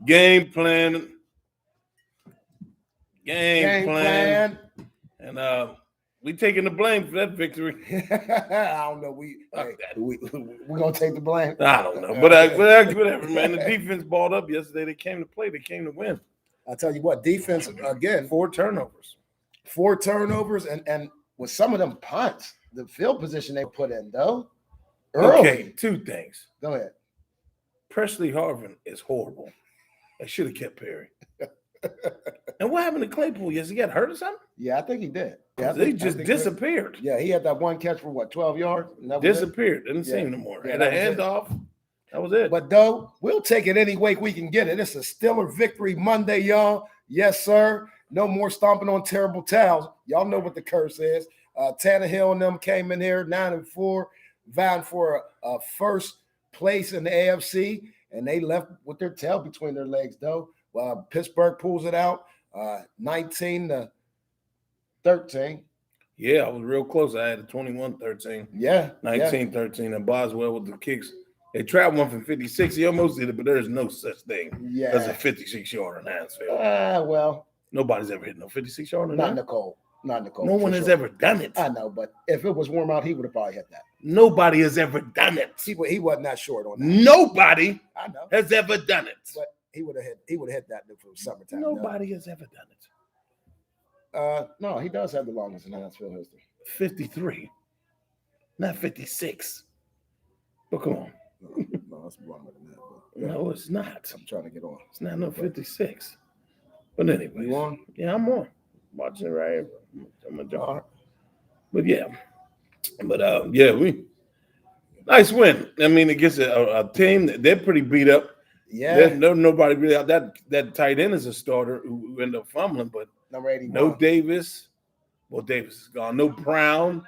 Game plan. And we taking the blame for that victory. I don't know. We're gonna take the blame. I don't know, but whatever, man. The defense balled up yesterday. They came to play. They came to win. I tell you what, defense again. 4 turnovers, and with some of them punts, the field position they put in though. Early. Okay, 2 things. Go ahead. Presley Harvin is horrible. They should have kept Perry. And what happened to Claypool? Yes, he got hurt or something? Yeah, I think he did. Yeah, he just disappeared. Yeah, he had that one catch for 12 yards? Disappeared. Didn't see him no more. Had a handoff. That was it. But though, we'll take it any way we can get it. It's a stellar victory Monday, y'all. Yes, sir. No more stomping on terrible towels. Y'all know what the curse is. Tannehill and them came in here 9-4, vying for a first place in the AFC, and they left with their tail between their legs, though. Pittsburgh pulls it out 19-13. Yeah, I was real close. I had a 21-13. Yeah. 19-13. And Boswell with the kicks. They tried one from 56. He almost did it, but there's no such thing as a 56-yard in Hansfield. Well. Nobody's ever hit no 56-yard. Not Nicole. No one has ever done it. I know, but if it was warm out, he would have probably hit that. Nobody has ever done it. He wasn't that short on that. Nobody has ever done it. But he would have hit that from summertime. Nobody has ever done it. No, he does have the longest in Hansfield history. 53, not 56. But come on. No, it's longer than that. But, no, it's not. I'm trying to get on. It's not no 56. But anyway, you on? Yeah, I'm on. Watching it right here. I'm a jar. But yeah. But we nice win. I mean, against a team that they're pretty beat up. Yeah. There's nobody really out. That tight end is a starter who ended up fumbling, but number 81. No Davis. Well, Davis is gone. No Brown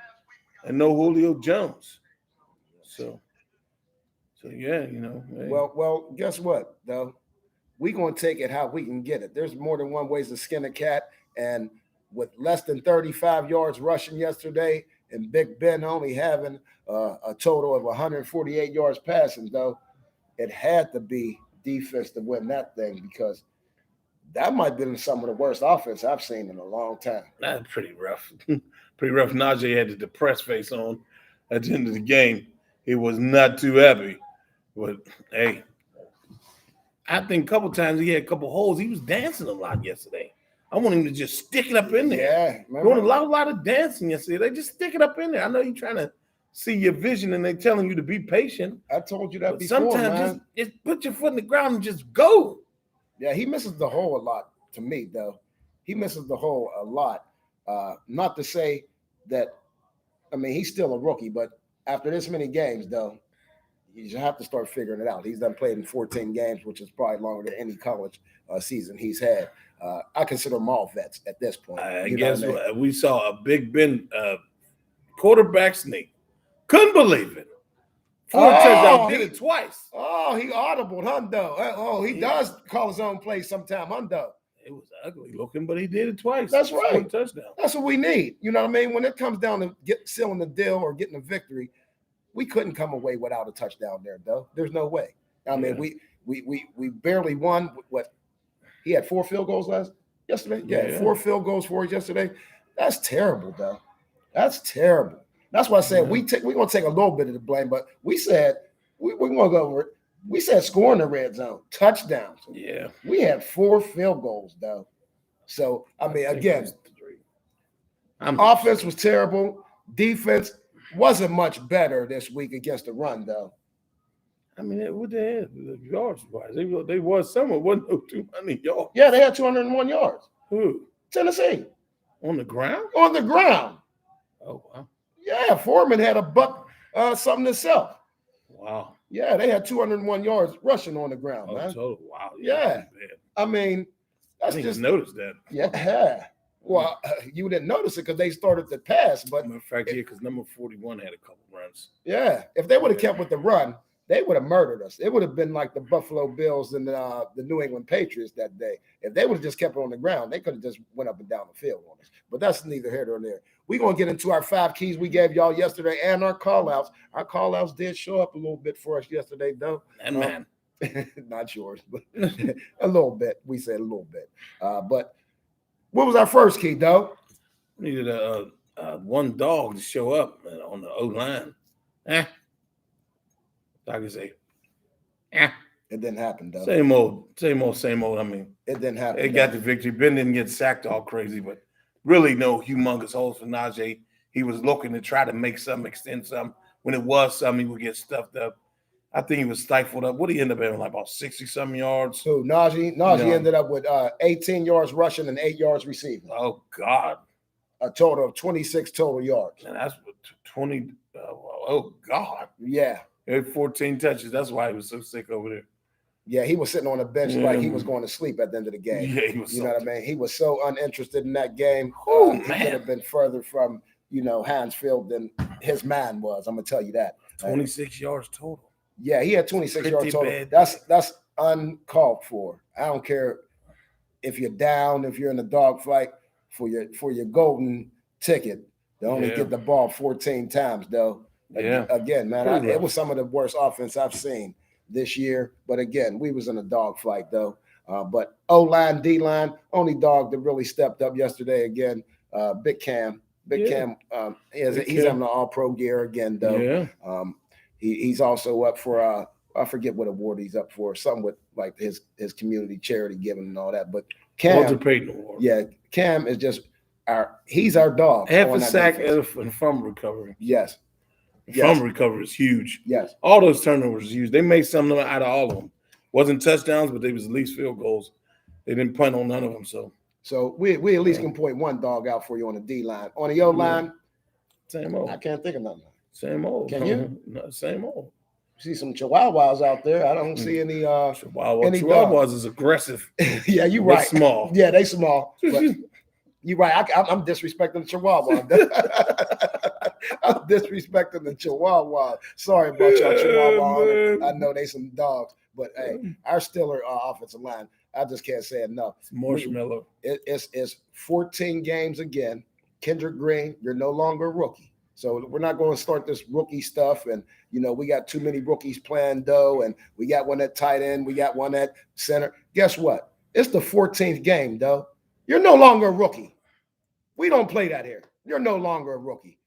and no Julio Jones. So yeah, you know. Hey. Well, guess what, though? We're going to take it how we can get it. There's more than one ways to skin a cat. And with less than 35 yards rushing yesterday and Big Ben only having a total of 148 yards passing, though, it had to be defense to win that thing because that might have been some of the worst offense I've seen in a long time. That's pretty rough. Pretty rough. Najee had the depressed face on at the end of the game. He was not too happy. But, hey, I think a couple times he had a couple holes. He was dancing a lot yesterday. I want him to just stick it up in there. Yeah. Doing a lot of dancing yesterday. They just stick it up in there. I know you're trying to see your vision and they're telling you to be patient. I told you that before, sometimes just put your foot in the ground and just go. Yeah, he misses the hole a lot to me, though. He misses the hole a lot. Not to say that, I mean, he's still a rookie, but after this many games, though, you have to start figuring it out. He's done played in 14 games, which is probably longer than any college season he's had. I consider them all vets at this point. I guess what? We saw a Big Ben quarterback sneak. Couldn't believe it. 4 touchdowns. Did it twice. Oh, he audibled Hundo. Oh, he does call his own play sometime, Hundo. It was ugly looking, but he did it twice. That's right. 1 touchdown. That's what we need. You know what I mean? When it comes down to sealing the deal or getting a victory, we couldn't come away without a touchdown there, though. There's no way. I mean, we barely won. What he had 4 field goals yesterday. Yeah, 4 field goals for us yesterday. That's terrible, though. That's terrible. That's why I said we're gonna take a little bit of the blame, but we said we're gonna go over it. We said score in the red zone, touchdowns. Yeah, we had 4 field goals, though. So I mean, again, offense was terrible. Defense wasn't much better this week against the run, though. I mean, what they had yards wise, they was somewhere wasn't no 200 yards. Yeah, they had 201 yards. Who? Tennessee. On the ground? On the ground. Oh wow. Yeah, Foreman had a buck something himself. Wow. Yeah, they had 201 yards rushing on the ground, man. Total. Wow. Yeah. I mean, that's I just noticed that. Yeah. Well, you didn't notice it because they started to pass, but matter of fact, because number 41 had a couple runs. Yeah, if they would have kept with the run, they would have murdered us. It would have been like the Buffalo Bills and the New England Patriots that day. If they would have just kept it on the ground, they could have just went up and down the field on us. But that's neither here nor there. We're going to get into our 5 keys we gave y'all yesterday and our call-outs. Our call-outs did show up a little bit for us yesterday, though. And man. Not yours, but a little bit. We said a little bit. But what was our first key, though? Needed one dog to show up on the O line. I can say, it didn't happen, though. Same old. I mean, it didn't happen. They got the victory. Ben didn't get sacked all crazy, but really no humongous holes for Najee. He was looking to try to make something, extend something. When it was something, he would get stuffed up. I think he was stifled up. What did he end up having, like about 60-something yards? So Najee ended up with 18 yards rushing and 8 yards receiving. Oh, God. A total of 26 total yards. And that's 20. Oh, God. Yeah. He had 14 touches. That's why he was so sick over there. Yeah, he was sitting on the bench like he was going to sleep at the end of the game. Yeah, he was. You know what I mean? He was so uninterested in that game. Oh, he could have been further from, Hansfield than his man was. I'm going to tell you that. 26 yards total. Yeah, he had 26 yards total. Bad. That's uncalled for. I don't care if you're down, if you're in a dogfight for your golden ticket. They only get the ball 14 times, though. Yeah. Again, man, it was some of the worst offense I've seen this year. But again, we was in a dogfight, though. But O-line, D-line, only dog that really stepped up yesterday again, Big Cam. He's having an all-pro gear again, though. Yeah. He's also up for I forget what award he's up for, something with like his community charity giving and all that. But Cam, Walter Payton Award. Yeah, Cam is just he's our dog. Half a sack and fumble recovery. Yes. Fumble recovery is huge. Yes. All those turnovers is huge. They made something out of all of them. Wasn't touchdowns, but they was at least field goals. They didn't punt on none of them. So we at least can point one dog out for you on the D line. On the O line, same old. I can't think of nothing. Same old. Can you? No, same old. See some Chihuahuas out there. I don't see any Chihuahuas is aggressive. Yeah, you're right. Small. Yeah, they small. But you're right. I'm disrespecting the Chihuahua. I'm disrespecting the Chihuahua. Sorry about y'all Chihuahua. I know they some dogs, but hey, our Steeler offensive line, I just can't say enough. It's marshmallow. It's 14 games again. Kendrick Green, you're no longer a rookie. So we're not going to start this rookie stuff. And, we got too many rookies playing Doe, and we got one at tight end. We got one at center. Guess what? It's the 14th game, Doe. You're no longer a rookie. We don't play that here. You're no longer a rookie.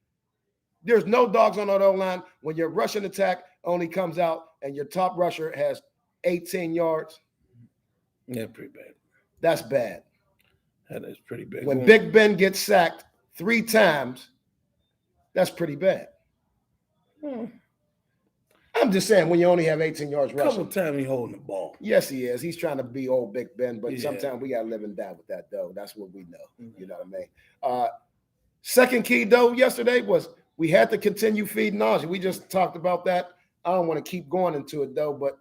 There's no dogs on the O-line when your rushing attack only comes out and your top rusher has 18 yards. Yeah, pretty bad. That's bad. That is pretty bad. When Big Ben gets sacked 3 times, that's pretty bad. I'm just saying, when you only have 18 yards rushing. A couple times he's holding the ball. Yes, he is. He's trying to be old Big Ben, but sometimes we got to live and die with that, though. That's what we know. Mm-hmm. You know what I mean? Second key, though, yesterday was we had to continue feeding Najee. We just talked about that. I don't want to keep going into it, though, but.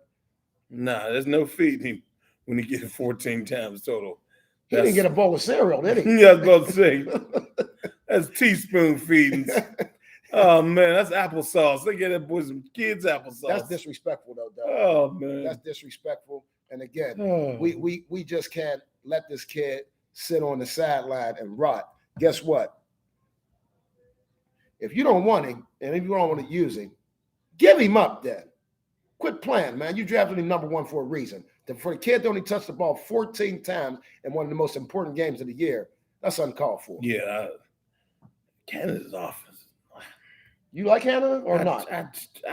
Nah, there's no feeding him when he gets 14 times total. He didn't get a bowl of cereal, did he? Yeah, I was about to say. That's teaspoon feedings. Oh, man, that's applesauce. They get that boy some kids' applesauce. That's disrespectful, though, Doug. Oh, man. That's disrespectful. And again, we just can't let this kid sit on the sideline and rot. Guess what? If you don't want him, and if you don't want to use him, give him up then. Quit playing, man. You drafted him number 1 for a reason. For the kid to only touch the ball 14 times in one of the most important games of the year, that's uncalled for. Yeah. Canada's offense. You like Canada or not? I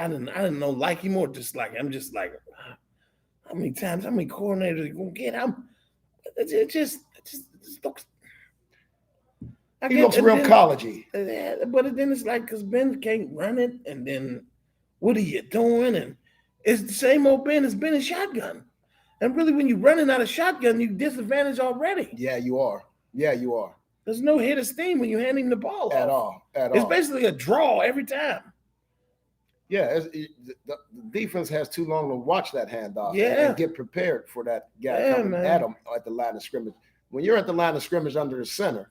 didn't know like him or dislike him. I'm just like, how many coordinators are you going to get? It just looks. He looks real collegey. But then it's like, because Ben can't run it, and then what are you doing? And it's the same old Ben. It's been a shotgun. And really, when you're running out of shotgun, you're disadvantaged already. Yeah, you are. There's no hit of steam when you hand him the ball at all. It's basically a draw every time. Yeah, the defense has too long to watch that handoff and get prepared for that guy coming at him at the line of scrimmage. When you're at the line of scrimmage under the center,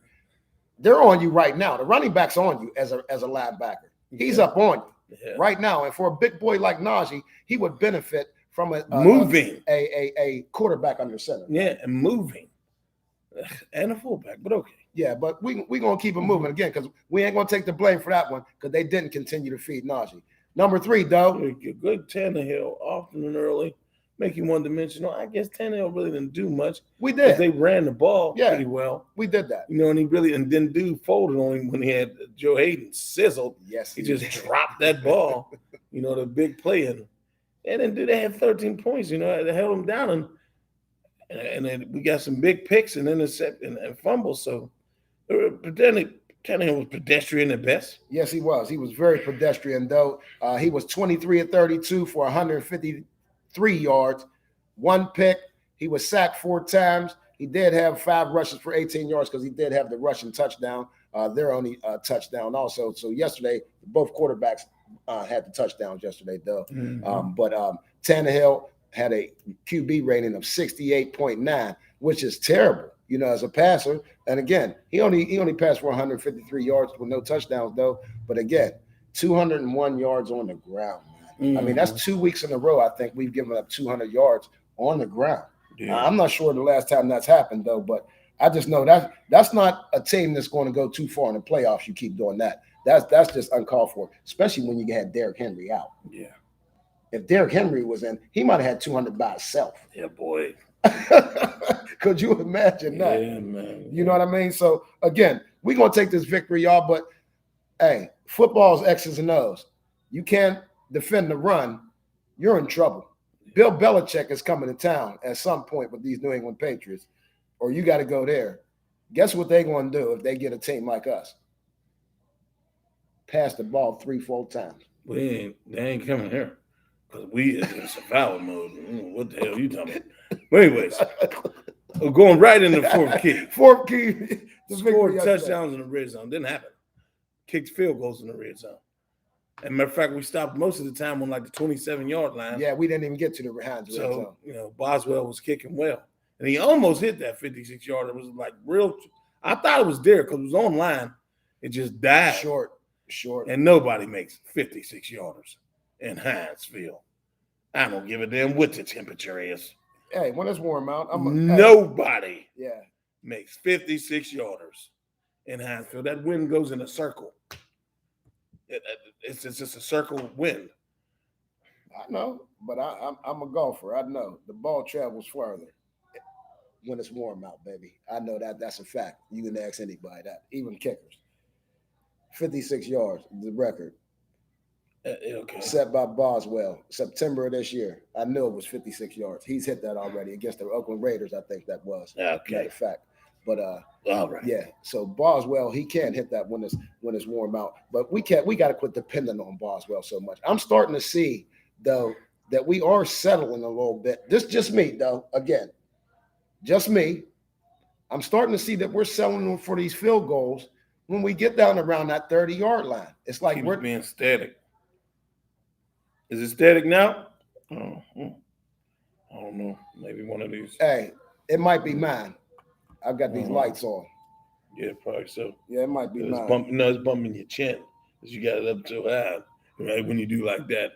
they're on you right now. The running back's on you as a linebacker. He's up on you right now. And for a big boy like Najee, he would benefit from a quarterback under center. Yeah, and moving. And a fullback, but okay. Yeah, but we're going to keep it moving again, because we ain't going to take the blame for that one, because they didn't continue to feed Najee. Number 3, though. Good Tannehill, often and early. make you one-dimensional. I guess Tannehill really didn't do much. We 'Cause did. they ran the ball Yeah. pretty well. We did that. You know, and then dude folded on him when he had Joe Hayden sizzled. Yes, He just dropped that ball, you know, the big play. And then they had 13 points, you know, they held him down. And then we got some big picks and intercept and fumbles. So Tannehill was pedestrian at best. Yes, he was. He was very pedestrian, though. He was 23 of 32 for 153 yards, 1 pick. He was sacked 4 times. He did have 5 rushes for 18 yards because he did have the rushing touchdown. Their only touchdown also. So yesterday, both quarterbacks had the touchdowns yesterday, though. Mm-hmm. But Tannehill had a QB rating of 68.9, which is terrible, you know, as a passer. And again, he only passed for 153 yards with no touchdowns, though. But again, 201 yards on the ground, man. I mean, that's 2 weeks in a row. I think we've given up 200 yards on the ground. Yeah. I'm not sure the last time that's happened, though, but I just know that's not a team that's going to go too far in the playoffs. You keep doing that. That's just uncalled for, especially when you had Derrick Henry out. Yeah. If Derrick Henry was in, he might have had 200 by himself. Yeah, boy. Could you imagine that? Yeah, man. You know what I mean? So, again, we're going to take this victory, y'all, but, hey, football's X's and O's. You can't defend the run, you're in trouble. Bill Belichick is coming to town at some point with these New England Patriots, or you got to go there. Guess what they're going to do if they get a team like us? Pass the ball 3-4 times. They ain't coming here because we in survival mode. What the hell are you talking about? But anyways, we're going right into the fourth key. Fourth key. Scored touchdowns in the red zone. Didn't happen. Kicked field goals in the red zone. And matter of fact, we stopped most of the time on like the 27-yard line. Yeah, we didn't even get to the Heinz red zone. You know, Boswell was kicking well. And he almost hit that 56-yarder. It was like real. I thought it was there because it was on line. It just died. Short. And nobody makes 56-yarders in Heinz Field. I don't give a damn what the temperature is. Hey, when it's warm out, nobody makes 56-yarders in Heinz Field. That wind goes in a circle. It's just a circle wind. I know, but I'm a golfer. I know the ball travels further when it's warm out, baby. I know that's a fact. You can ask anybody that, even kickers. 56 yards, the record. Okay. Set by Boswell, September of this year. I knew it was 56 yards. He's hit that already against the Oakland Raiders, I think that was. Okay. Matter of fact. But all right. Yeah. So Boswell, he can't hit that when it's warm out. But we got to quit depending on Boswell so much. I'm starting to see, though, that we are settling a little bit. This just me, though. Again, just me. I'm starting to see that we're settling for these field goals when we get down around that 30-yard line. It's like we're being static. Is it static now? Oh, I don't know. Maybe one of these. Hey, it might be mine. I've got these lights on. Yeah, probably so. Yeah, it might be mine. It's bumping your chin because you got it up too high. Right? When you do like that,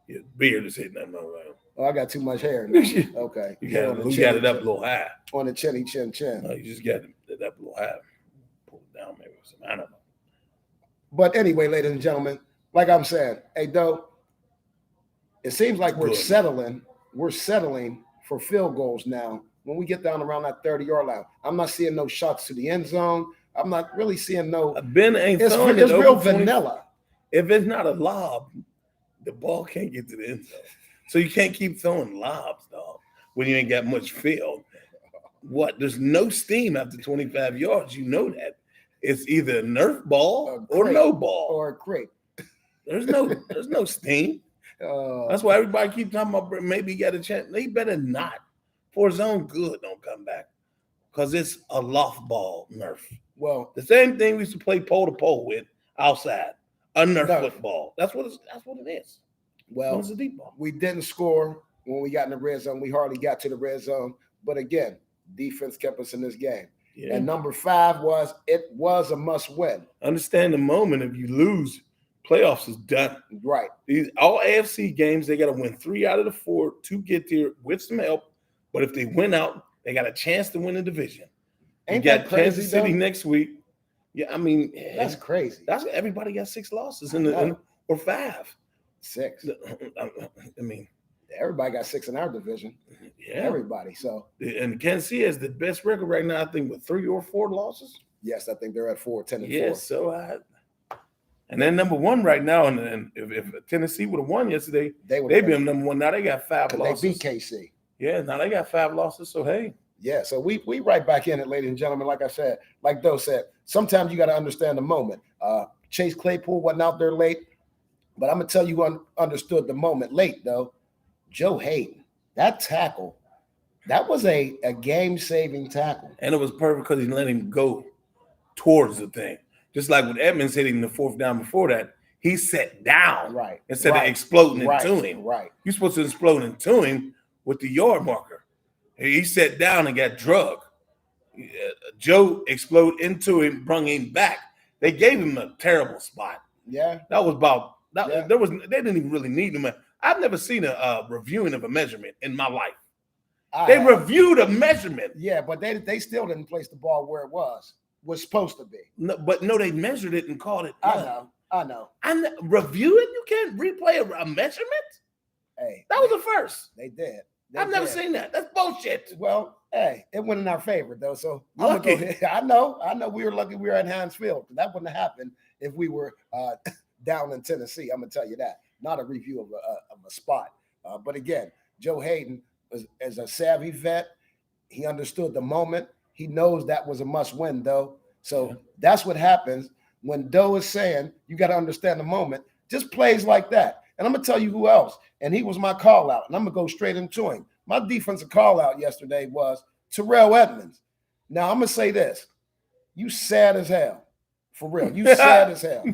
your beard is hitting that motherfucker. Oh, I got too much hair now. Okay. You got it up a little high. On the chin. No, you just got it up a little high. Pull it down maybe. I don't know. But anyway, ladies and gentlemen, like I'm saying, hey, Doe, it seems like we're settling for field goals now. When we get down around that 30-yard line, I'm not seeing no shots to the end zone. I'm not really seeing no. Ben ain't throwing it's real vanilla. If it's not a lob, the ball can't get to the end zone. So you can't keep throwing lobs, dog, when you ain't got much field. What? There's no steam after 25 yards. You know that. It's either a Nerf ball or no ball. Or a crate. There's no steam. That's why everybody keeps talking about maybe he got a chance. They better not. For his own good, don't come back. Because it's a loft ball Nerf. Well, the same thing we used to play pole to pole with outside. A Nerf football. That's what it is. Well, it's a deep ball. We didn't score when we got in the red zone. We hardly got to the red zone. But again, defense kept us in this game. Yeah. And number 5 was a must win. Understand the moment if you lose, playoffs is done. Right. All AFC games, they got to win 3 out of the 4 to get there with some help. But if they win out, they got a chance to win the division. Ain't that crazy? Kansas City next week. Yeah, I mean, that's crazy. That's everybody got 6 losses or 5. 6. I mean, Everybody got 6 in our division. Yeah. Everybody. So, and Kansas City has the best record right now, I think, with 3 or 4 losses. yes, I think they're at 10-4. Yes, so and then number 1 right now, and if Tennessee would have won yesterday, they'd be number 1. Now they got 5 losses. They beat KC. Yeah, now they got 5 losses. So hey. Yeah, so we right back in it, ladies and gentlemen. Like I said, like Doe said, sometimes you got to understand the moment. Chase Claypool wasn't out there late, but I'm gonna tell you who understood the moment late though. Joe Hayden, that tackle, that was a game-saving tackle, and it was perfect because he let him go towards the thing. Just like with Edmonds hitting the 4th down before that, he sat down instead of exploding into him. Right. You're supposed to explode into him with the yard marker. He sat down and got drugged. Joe exploded into him, brung him back. They gave him a terrible spot. Yeah. That was about that. Yeah. They didn't even really need him. I've never seen a reviewing of a measurement in my life. They reviewed a measurement. Yeah, but they still didn't place the ball where it was supposed to be. No, they measured it and called it. I know. And review it? You can't replay a measurement? Hey. That was a first. They did. I've never seen that. That's bullshit. Well, hey, it went in our favor though. So I'm gonna go ahead. I know. We were lucky we were at Heinz Field. That wouldn't have happened if we were down in Tennessee. I'm gonna tell you that. Not a review of a spot. But again, Joe Hayden is a savvy vet. He understood the moment. He knows that was a must-win, though. So that's what happens when Doe is saying you got to understand the moment. Just plays like that. And I'm going to tell you who else. And he was my call-out. And I'm going to go straight into him. My defensive call-out yesterday was Terrell Edmonds. Now, I'm going to say this. You sad as hell. For real. You sad as hell.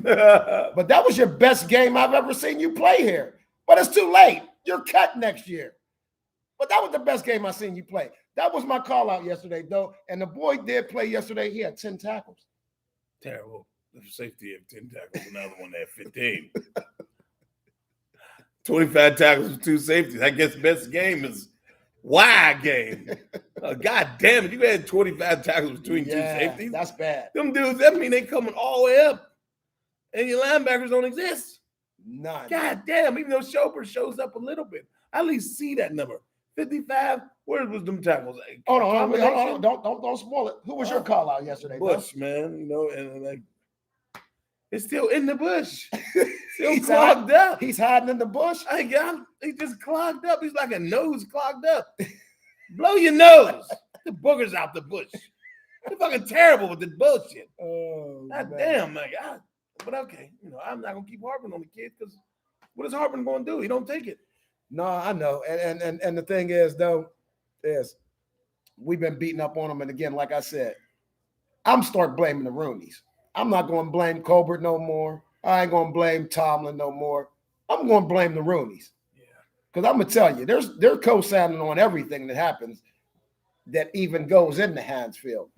But that was your best game I've ever seen you play here. But it's too late. You're cut next year. But that was the best game I've seen you play. That was my call out yesterday, though. And the boy did play yesterday. He had 10 tackles. Terrible. The safety had 10 tackles. Another one had 15. 25 tackles with 2 safeties. I guess best game is wide game. God damn it. You had 25 tackles between 2 safeties. That's bad. Them dudes, that mean they coming all the way up. And your linebackers don't exist. None. God damn. Even though Schober shows up a little bit. I at least see that number. 55. Where was them tackles? Hold on. Don't spoil it. Who was your call out yesterday? Bush, man. You know, and like it's still in the bush. Still He's clogged up. He's hiding in the bush. He just clogged up. He's like a nose clogged up. Blow your nose. The boogers out the bush. They're fucking terrible with this bullshit. Oh, God damn, my God. But okay, you know, I'm not gonna keep harping on the kid because what is Harper gonna do? He don't take it. No, I know. And the thing is, though, is we've been beating up on him. And again, like I said, I'm start blaming the Roonies. I'm not going to blame Colbert no more. I ain't going to blame Tomlin no more. I'm going to blame the Roonies. Yeah. Because I'm going to tell you, they're co-signing on everything that happens that even goes in the Heinz Field.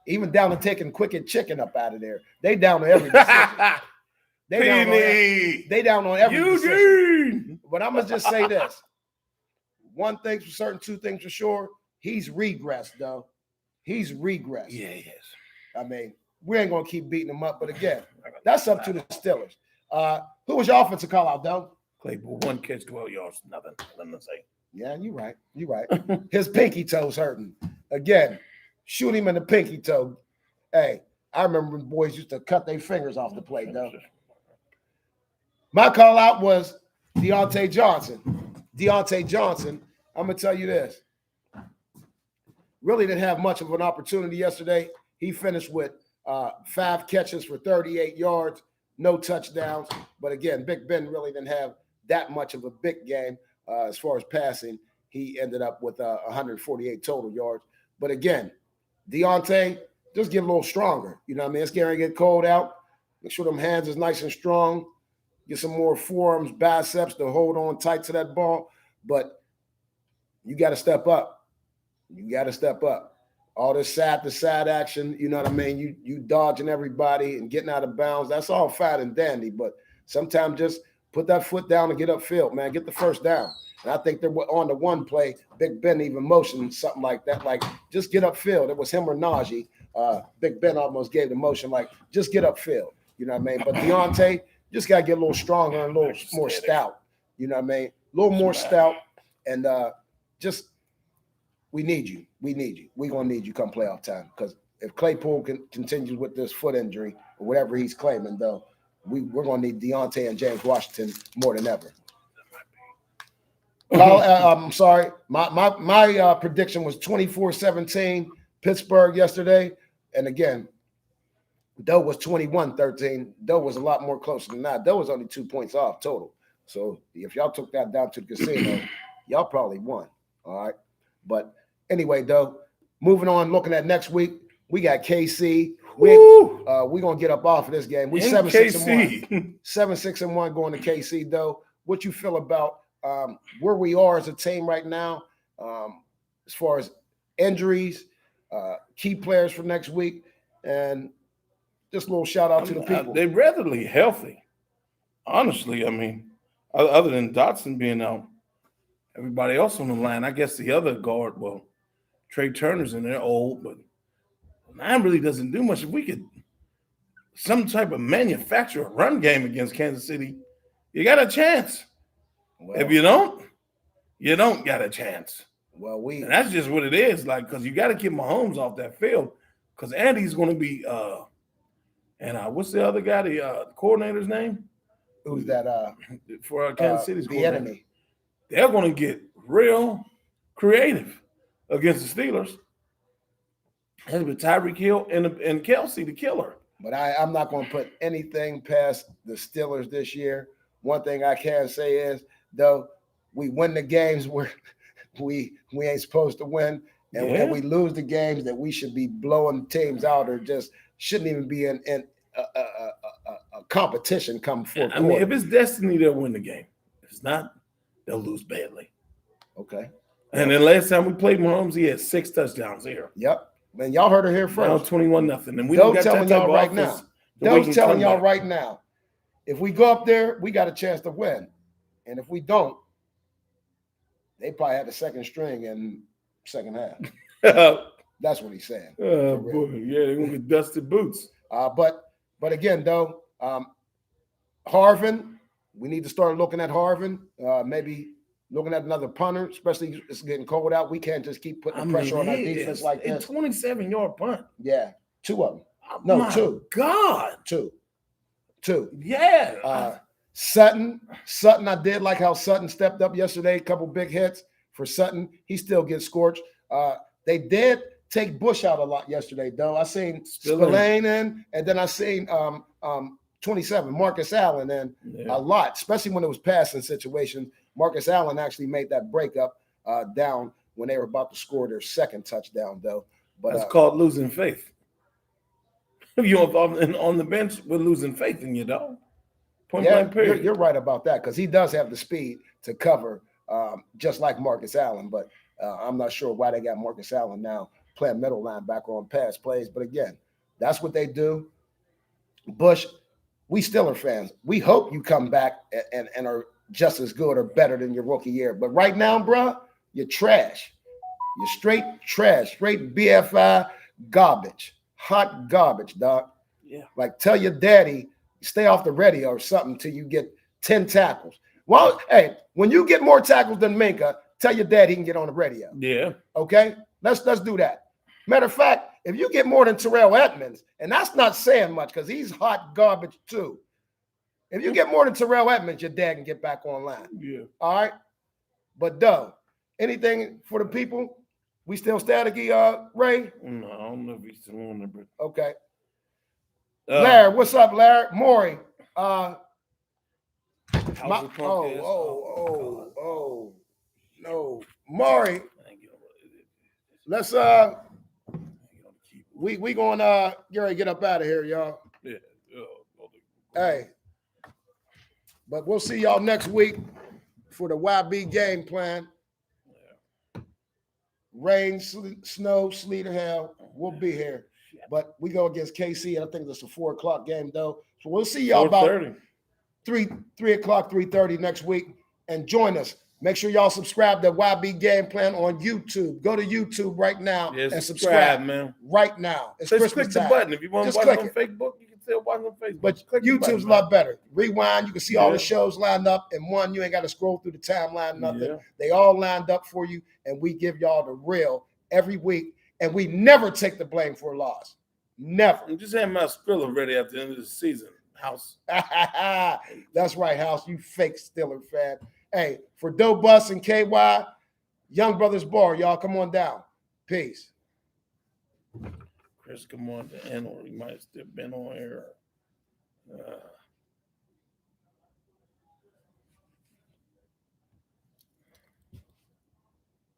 Even down to taking Quicken Chicken up out of there. They down to every decision. They down on every decision. But I'm going to just say this. One thing's for certain, 2 things for sure. He's regressed, though. He's regressed. Yeah, he is. I mean, we ain't going to keep beating him up. But again, that's up to the Steelers. Who was your offensive call out, though? Claypool, 1 catch, 12 yards, nothing. Nothing to say. Yeah, you're right. You're right. His pinky toe's hurting. Again, shoot him in the pinky toe. Hey, I remember when boys used to cut their fingers off the plate, though. My call out was Deontay Johnson. Deontay Johnson, I'm going to tell you this. Really didn't have much of an opportunity yesterday. He finished with 5 catches for 38 yards, no touchdowns. But again, Big Ben really didn't have that much of a big game as far as passing. He ended up with 148 total yards. But again, Deontay, just get a little stronger. You know what I mean? It's going to get cold out. Make sure them hands is nice and strong. Get some more forearms, biceps to hold on tight to that ball. But you got to step up. You got to step up. All this side-to-side action, you know what I mean? You dodging everybody and getting out of bounds. That's all fine and dandy. But sometimes just put that foot down and get upfield, man. Get the first down. And I think they're on the one play, Big Ben even motioned something like that, like just get upfield. It was him or Najee. Big Ben almost gave the motion like just get upfield. You know what I mean? But Deontay just got to get a little stronger and a little more stout. You know what I mean? A little more stout. And just we need you. We need you. We're gonna need you come playoff time because if Claypool continues with this foot injury or whatever he's claiming, though, we're gonna need Deontay and James Washington more than ever. I'm sorry. My prediction was 24-17 Pittsburgh yesterday, and again, Doe was 21-13. Doe was a lot more closer than that. Doe was only 2 points off total. So if y'all took that down to the casino, y'all probably won. All right. But anyway, Doe, moving on, looking at next week, we got KC. We're gonna get up off of this game. We 7-6-1. 7-6-1 going to KC, Doe. What you feel about where we are as a team right now, as far as injuries, key players for next week, and just a little shout out to the people. They're readily healthy. Honestly, I mean, other than Dotson being out, everybody else on the line, I guess the other guard, well, Trey Turner's in there, old, but line really doesn't do much. If we could some type of manufacture a run game against Kansas City, you got a chance. Well, if you don't got a chance. Well, and that's just what it is, like, because you got to keep Mahomes off that field, because Andy's going to be what's the other guy, the coordinator's name? Who's that? For Kansas City's the enemy. They're going to get real creative against the Steelers. And with Tyreek Hill and Kelsey, the killer. But I'm not going to put anything past the Steelers this year. One thing I can say is, though, we win the games where we ain't supposed to win, and we lose the games that we should be blowing teams out or just shouldn't even be in a competition come forward. I mean, if it's destiny, they'll win the game. If it's not, they'll lose badly. Okay. And then last time we played Mahomes, he had 6 touchdowns here. Yep. Man, y'all heard it here first. 21-0. And we don't telling y'all right now. Don't telling y'all right now. If we go up there, we got a chance to win. And if we don't, they probably had the second string in second half. That's what he's saying. Oh, boy. Yeah, they're going to get dusted boots. But again, though, Harvin, we need to start looking at Harvin, maybe looking at another punter, especially it's getting cold out. We can't just keep putting pressure on our defense like this. A 27-yard punt. Yeah, 2 of them. Oh, no, 2. God. 2. Yeah. Sutton, I did like how Sutton stepped up yesterday. A couple big hits for Sutton. He still gets scorched. They did take Bush out a lot yesterday, though. I seen Spillane in, and then I seen 27, Marcus Allen in a lot, especially when it was passing situations. Marcus Allen actually made that breakup down when they were about to score their second touchdown, though. But that's called losing faith. You're on the bench, we're losing faith in you, dog. You're right about that, because he does have the speed to cover, just like Marcus Allen. But I'm not sure why they got Marcus Allen now playing middle linebacker on pass plays. But again, that's what they do. Bush, we Steeler fans, we hope you come back and are just as good or better than your rookie year. But right now, bro, you're trash. You're straight trash, straight BFI garbage, hot garbage, dog. Yeah. Like, tell your daddy, stay off the radio or something till you get 10 tackles. Well, hey, when you get more tackles than Minka, tell your dad he can get on the radio. Yeah. Okay? Let's do that. Matter of fact, if you get more than Terrell Edmonds, and that's not saying much because he's hot garbage too. If you get more than Terrell Edmonds, your dad can get back online. Yeah. All right? But, Doe, anything for the people? We still staticky, Ray? No, I don't know if he's still on there, but okay. Larry, what's up, Larry? Maury. No. Maury. Let's we gonna get up out of here, y'all. Yeah. Hey. But we'll see y'all next week for the YB game plan. Yeah. Rain, snow, sleet, or hell, we'll be here. But we go against KC. I think it's a 4:00 game, though. So we'll see y'all about 3 o'clock, 3:30 next week. And join us. Make sure y'all subscribe to YB Game Plan on YouTube. Go to YouTube right now and subscribe, man. Right now. It's Just Christmas click the time. button. If you want to watch it on Facebook, you can still watch on Facebook. But Click the button, YouTube's a man. lot better. Rewind, you can see all the Yeah. shows lined up. And one, you ain't got to scroll through the timeline, nothing. Yeah. They all lined up for you. And we give y'all the real every week. And we never take the blame for a loss. Never. I'm just having my Skrilla ready at the end of the season. House. That's right, House. You fake Steeler fan. Hey, for Doe Bus and KY, Young Brothers Bar, y'all come on down. Peace. Chris, come on to end, or he might have still been on air.